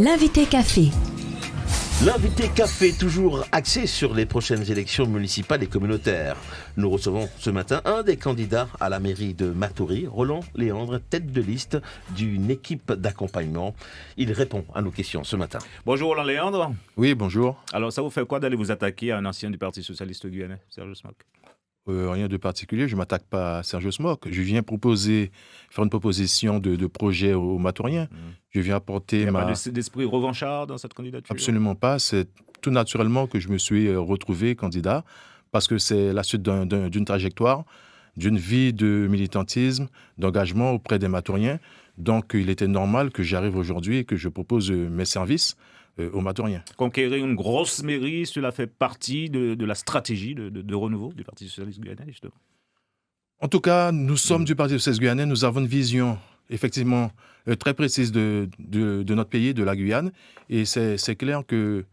L'invité café. L'invité café, toujours axé sur les prochaines élections municipales et communautaires. Nous recevons ce matin un des candidats à la mairie de Matoury, Roland Léandre, tête de liste d'une équipe d'accompagnement. Il répond à nos questions ce matin. Bonjour Roland Léandre. Oui, bonjour. Alors ça vous fait quoi d'aller vous attaquer à un ancien du Parti Socialiste Guyanais, Serge Smock? Rien de particulier, je ne m'attaque pas à Serge Smock. Je viens faire une proposition de projet aux Matouriens. Je viens apporter Il n'y a pas d'esprit revanchard dans cette candidature? Absolument pas. C'est tout naturellement que je me suis retrouvé candidat parce que c'est la suite d'une trajectoire, d'une vie de militantisme, d'engagement auprès des Matouriens. Donc, il était normal que j'arrive aujourd'hui et que je propose mes services aux Matouriens. Conquérir une grosse mairie, cela fait partie de la stratégie de renouveau du Parti Socialiste Guyanais, justement. En tout cas, nous sommes du Parti Socialiste Guyanais, nous avons une vision effectivement très précise de notre pays, de la Guyane, et c'est clair que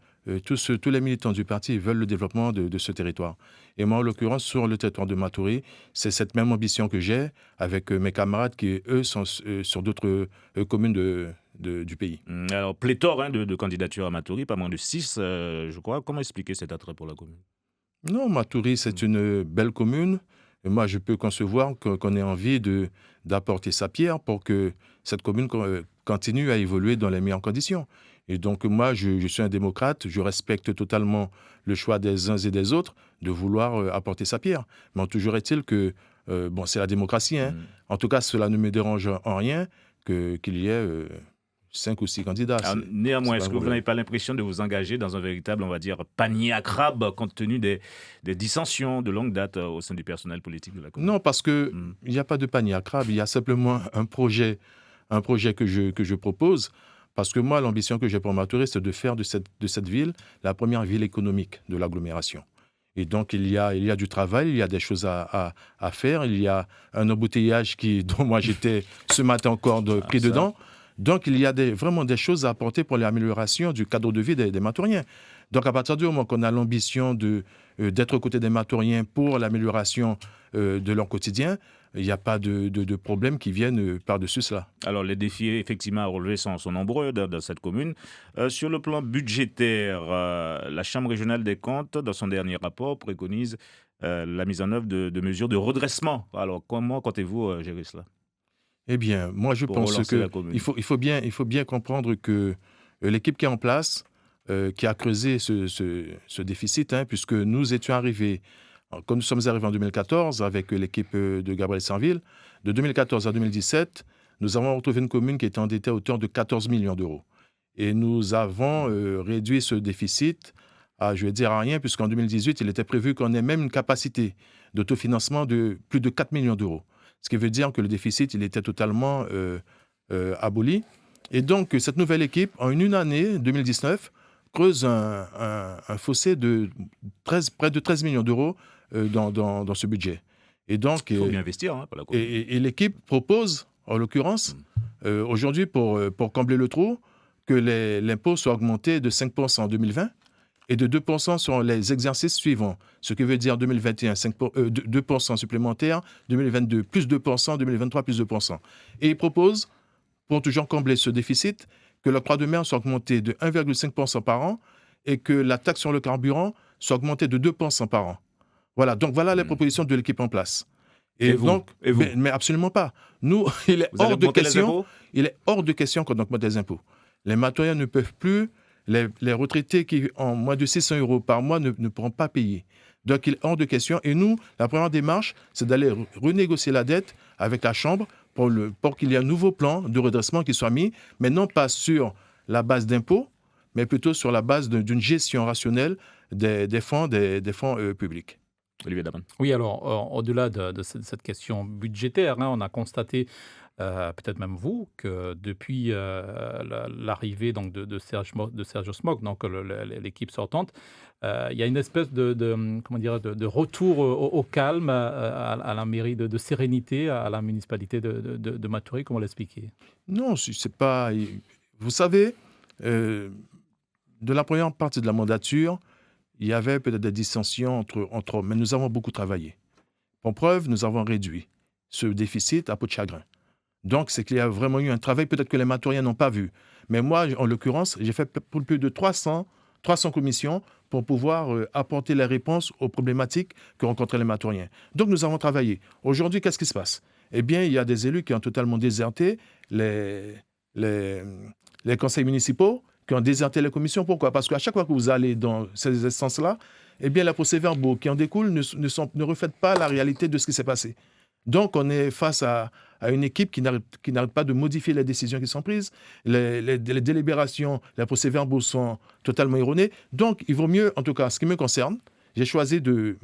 tous les militants du parti veulent le développement de ce territoire. Et moi, en l'occurrence, sur le territoire de Matoury, c'est cette même ambition que j'ai avec mes camarades qui, eux, sont sur d'autres communes du pays. Alors, pléthore de candidatures à Matoury, pas moins de 6, je crois. Comment expliquer cet attrait pour la commune? Non, Matoury, c'est une belle commune. Et moi, je peux concevoir qu'on ait envie d'apporter sa pierre pour que cette commune continue à évoluer dans les meilleures conditions. Et donc, moi, je suis un démocrate, je respecte totalement le choix des uns et des autres de vouloir apporter sa pierre. Mais toujours est-il que, c'est la démocratie. Hein. En tout cas, cela ne me dérange en rien qu'il y ait 5 ou 6 candidats. Alors, néanmoins, est-ce que vous n'avez pas l'impression de vous engager dans un véritable, on va dire, panier à crabe, compte tenu des dissensions de longue date au sein du personnel politique de la commune? Non, parce qu'il n'y a pas de panier à crabe, il y a simplement un projet que je propose. Parce que moi, l'ambition que j'ai pour Matoury, c'est de faire de cette ville la première ville économique de l'agglomération. Et donc, il y a du travail, il y a des choses à faire, il y a un embouteillage dont moi j'étais ce matin encore pris dedans. Donc, il y a vraiment des choses à apporter pour l'amélioration du cadre de vie des Matouriens. Donc, à partir du moment qu'on a l'ambition d'être aux côtés des Matouriens pour l'amélioration de leur quotidien, il n'y a pas de problème qui viennent par-dessus cela. Alors, les défis, effectivement, à relever sont nombreux dans cette commune. Sur le plan budgétaire, la Chambre régionale des comptes, dans son dernier rapport, préconise la mise en œuvre de mesures de redressement. Alors, comment comptez-vous gérer cela? Eh bien, moi, je pense qu'il faut bien comprendre que l'équipe qui est en place, qui a creusé ce déficit, puisque nous étions arrivés, quand nous sommes arrivés en 2014 avec l'équipe de Gabriel Sanville, de 2014 à 2017, nous avons retrouvé une commune qui était endettée à hauteur de 14 millions d'euros. Et nous avons réduit ce déficit à rien, puisqu'en 2018, il était prévu qu'on ait même une capacité d'autofinancement de plus de 4 millions d'euros. Ce qui veut dire que le déficit, il était totalement aboli. Et donc, cette nouvelle équipe, en une année, 2019, creuse un fossé de près de 13 millions d'euros dans ce budget. Et donc, il faut bien investir pour la commune. Et l'équipe propose, en l'occurrence, aujourd'hui, pour combler le trou, que l'impôt soit augmenté de 5% en 2020 et de 2% sur les exercices suivants. Ce qui veut dire 2021, 2% supplémentaires, 2022, plus 2%, 2023, plus 2%. Et il propose, pour toujours combler ce déficit, que l'octroi de mer soit augmenté de 1,5% par an et que la taxe sur le carburant soit augmentée de 2% par an. Voilà, donc voilà les propositions de l'équipe en place. Et vous? Mais absolument pas. Nous, il est hors de question qu'on augmente les impôts. Les Matouriens ne peuvent plus. Les retraités qui ont moins de 600 euros par mois ne pourront pas payer. Donc, il est hors de question. Et nous, la première démarche, c'est d'aller renégocier la dette avec la Chambre pour qu'il y ait un nouveau plan de redressement qui soit mis, mais non pas sur la base d'impôts, mais plutôt sur la base d'une gestion rationnelle des fonds publics. Olivier Daman. Oui, alors, au-delà de cette question budgétaire, on a constaté, peut-être même vous, que depuis l'arrivée donc, de Serge Smock, donc l'équipe sortante, il y a une espèce de retour au calme à la mairie, de sérénité à la municipalité de Matoury. Comment l'expliquer? Non, c'est pas... Vous savez, de la première partie de la mandature, il y avait peut-être des dissensions entre hommes, mais nous avons beaucoup travaillé. Pour preuve, nous avons réduit ce déficit à peau de chagrin. Donc, c'est qu'il y a vraiment eu un travail peut-être que les Matouriens n'ont pas vu. Mais moi, en l'occurrence, j'ai fait pour plus de 300 commissions pour pouvoir apporter les réponses aux problématiques que rencontraient les Matouriens. Donc, nous avons travaillé. Aujourd'hui, qu'est-ce qui se passe? Eh bien, il y a des élus qui ont totalement déserté les conseils municipaux, qui ont déserté les commissions. Pourquoi? Parce qu'à chaque fois que vous allez dans ces instances-là, eh bien, les procès-verbaux qui en découlent ne reflètent pas la réalité de ce qui s'est passé. Donc, on est face à une équipe qui n'arrête pas de modifier les décisions qui sont prises. Les délibérations, les procès-verbaux sont totalement erronés. Donc, il vaut mieux, en tout cas, ce qui me concerne, j'ai choisi de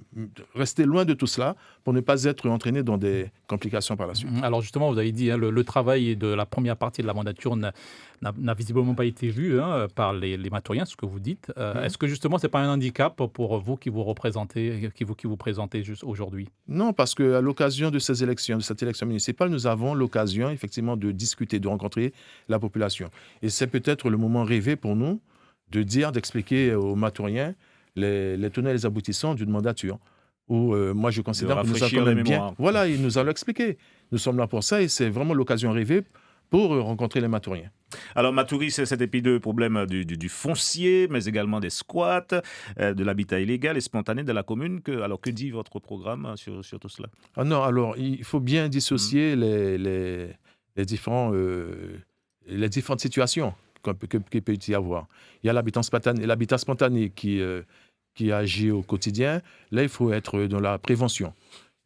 rester loin de tout cela pour ne pas être entraîné dans des complications par la suite. Alors justement, vous avez dit, hein, le travail de la première partie de la mandature n'a visiblement pas été vu par les Matouriens, ce que vous dites. Est-ce que justement, ce n'est pas un handicap pour vous qui vous représentez, qui vous présentez juste aujourd'hui? Non, parce qu'à l'occasion de cette élection municipale, nous avons l'occasion effectivement de discuter, de rencontrer la population. Et c'est peut-être le moment rêvé pour nous d'expliquer aux Matouriens les tenants et les aboutissants d'une mandature. Où moi, je considère que nous avons quand même bien. Voilà, et nous allons expliquer. Nous sommes là pour ça et c'est vraiment l'occasion rêvée pour rencontrer les Matouriens. Alors, Matoury, c'est cet épineux problème du foncier, mais également des squats, de l'habitat illégal et spontané de la commune. Alors, que dit votre programme sur tout cela? Ah non, alors, il faut bien dissocier les différentes situations qu'il peut y avoir. Il y a l'habitat spontané qui agit au quotidien. Là, il faut être dans la prévention.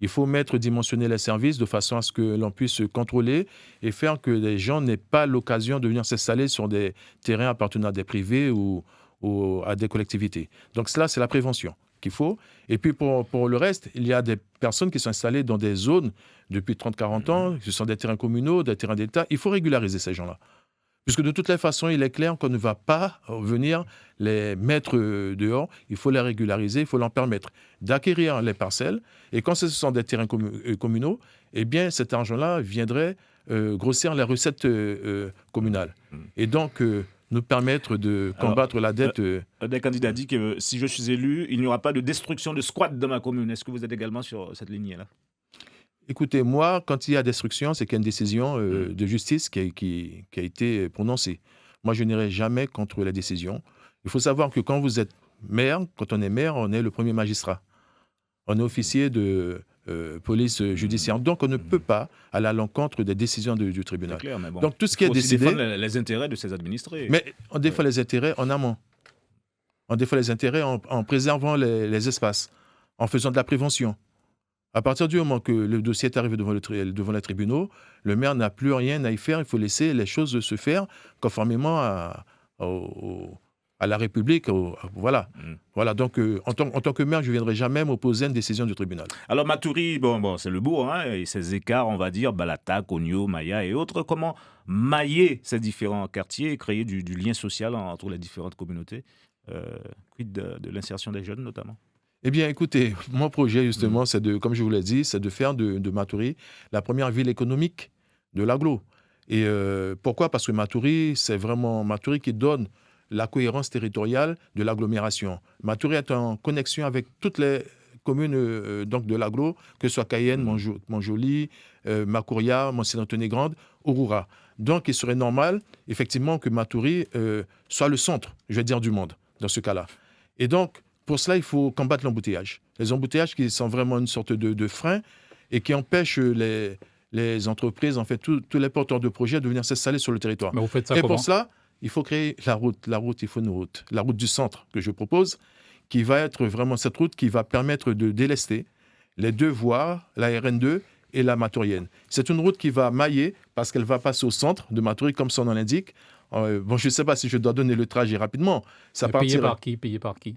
Il faut dimensionner les services de façon à ce que l'on puisse contrôler et faire que les gens n'aient pas l'occasion de venir s'installer sur des terrains appartenant à des privés ou à des collectivités. Donc cela, c'est la prévention qu'il faut. Et puis pour le reste, il y a des personnes qui sont installées dans des zones depuis 30-40 ans, ce sont des terrains communaux, des terrains d'État. Il faut régulariser ces gens-là. Puisque de toutes les façons, il est clair qu'on ne va pas venir les mettre dehors. Il faut les régulariser, il faut leur permettre d'acquérir les parcelles. Et quand ce sont des terrains communaux, eh bien, cet argent-là viendrait grossir les recettes communales. Et donc, nous permettre de combattre la dette. Des candidats dit que si je suis élu, il n'y aura pas de destruction de squat dans ma commune. Est-ce que vous êtes également sur cette lignée-là? Écoutez, moi, quand il y a destruction, c'est qu'il y a une décision de justice qui a été prononcée. Moi, je n'irai jamais contre la décision. Il faut savoir que quand vous êtes maire, quand on est maire, on est le premier magistrat. On est officier de police judiciaire. Donc, on ne peut pas aller à l'encontre des décisions du tribunal. C'est clair, mais bon, donc, tout ce qui est décidé... défendre les intérêts de ses administrés. Mais on défend les intérêts en amont. On défend les intérêts en préservant les espaces, en faisant de la prévention. À partir du moment que le dossier est arrivé devant les tribunaux, le maire n'a plus rien à y faire. Il faut laisser les choses se faire conformément à la République. Voilà. Voilà. Donc, en tant que maire, je ne viendrai jamais m'opposer à une décision du tribunal. Alors, Matoury, bon, c'est le bourg, et ces écarts, on va dire, Balata, Kogno, Maya et autres. Comment mailler ces différents quartiers et créer du lien social entre les différentes communautés, quid de l'insertion des jeunes notamment? Eh bien, écoutez, mon projet, justement, c'est comme je vous l'ai dit, c'est de faire de Matoury la première ville économique de l'agglo. Et pourquoi? Parce que Matoury, c'est vraiment Matoury qui donne la cohérence territoriale de l'agglomération. Matoury est en connexion avec toutes les communes donc de l'agglo, que ce soit Cayenne, Montjoly, Macouria, Mont-Saint-Antoine-Grande, Ouroura. Donc, il serait normal, effectivement, que Matoury soit le centre, je vais dire, du monde, dans ce cas-là. Et donc, pour cela, il faut combattre l'embouteillage. Les embouteillages qui sont vraiment une sorte de frein et qui empêchent les entreprises, en fait, tous les porteurs de projets de venir s'installer sur le territoire. Mais vous faites ça et comment? pour cela, il faut créer la route. Il faut une route. La route du centre que je propose, qui va être vraiment cette route qui va permettre de délester les deux voies, la RN2 et la Matourienne. C'est une route qui va mailler parce qu'elle va passer au centre de Matoury, comme son nom l'indique. Bon, je ne sais pas si je dois donner le trajet rapidement. Payé par qui?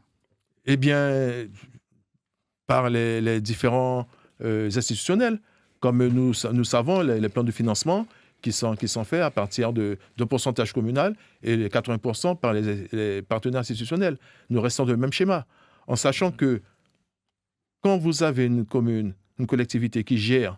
Eh bien, par les différents institutionnels. Comme nous savons, les plans de financement qui sont faits à partir de pourcentage communal et les 80% par les partenaires institutionnels. Nous restons dans le même schéma, en sachant que quand vous avez une commune, une collectivité qui gère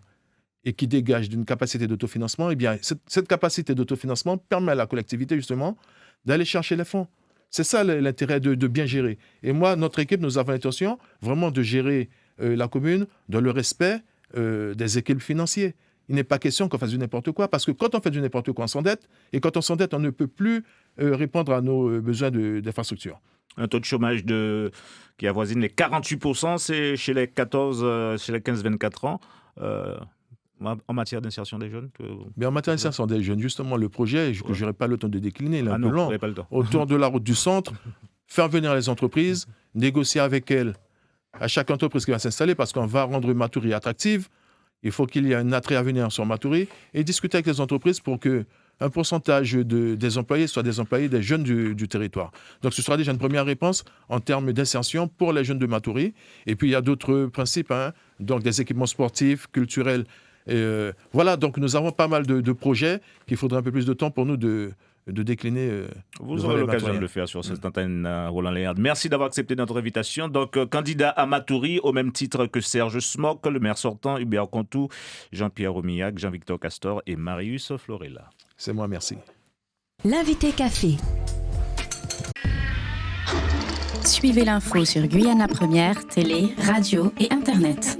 et qui dégage d'une capacité d'autofinancement, eh bien, cette capacité d'autofinancement permet à la collectivité, justement, d'aller chercher les fonds. C'est ça l'intérêt de bien gérer. Et moi, notre équipe, nous avons l'intention vraiment de gérer la commune dans le respect des équilibres financiers. il n'est pas question qu'on fasse du n'importe quoi, parce que quand on fait du n'importe quoi, on s'endette, et quand on s'endette, on ne peut plus répondre à nos besoins d'infrastructure. Un taux de chômage qui avoisine les 48%, c'est chez les 15-24 ans. En matière d'insertion des jeunes Mais en matière d'insertion des jeunes, justement, le projet, que je n'aurai pas le temps de décliner, il est un peu long, pas le temps. autour de la route du centre, faire venir les entreprises, négocier avec elles, à chaque entreprise qui va s'installer, parce qu'on va rendre Matoury attractive. Il faut qu'il y ait un attrait à venir sur Matoury, et discuter avec les entreprises pour qu'un pourcentage des employés soient des employés des jeunes du territoire. Donc ce sera déjà une première réponse en termes d'insertion pour les jeunes de Matoury. Et puis il y a d'autres principes, donc des équipements sportifs, culturels. Voilà, donc nous avons pas mal de projets qu'il faudra un peu plus de temps pour nous de décliner. Vous aurez l'occasion de le faire sur cette antenne, Roland Léandre. Merci d'avoir accepté notre invitation. Donc, candidat à Matoury, au même titre que Serge Smock, le maire sortant, Hubert Contou, Jean-Pierre Romillac, Jean-Victor Castor et Marius Florella. C'est moi, merci. L'invité café. Suivez l'info sur Guyana Première, télé, radio et Internet.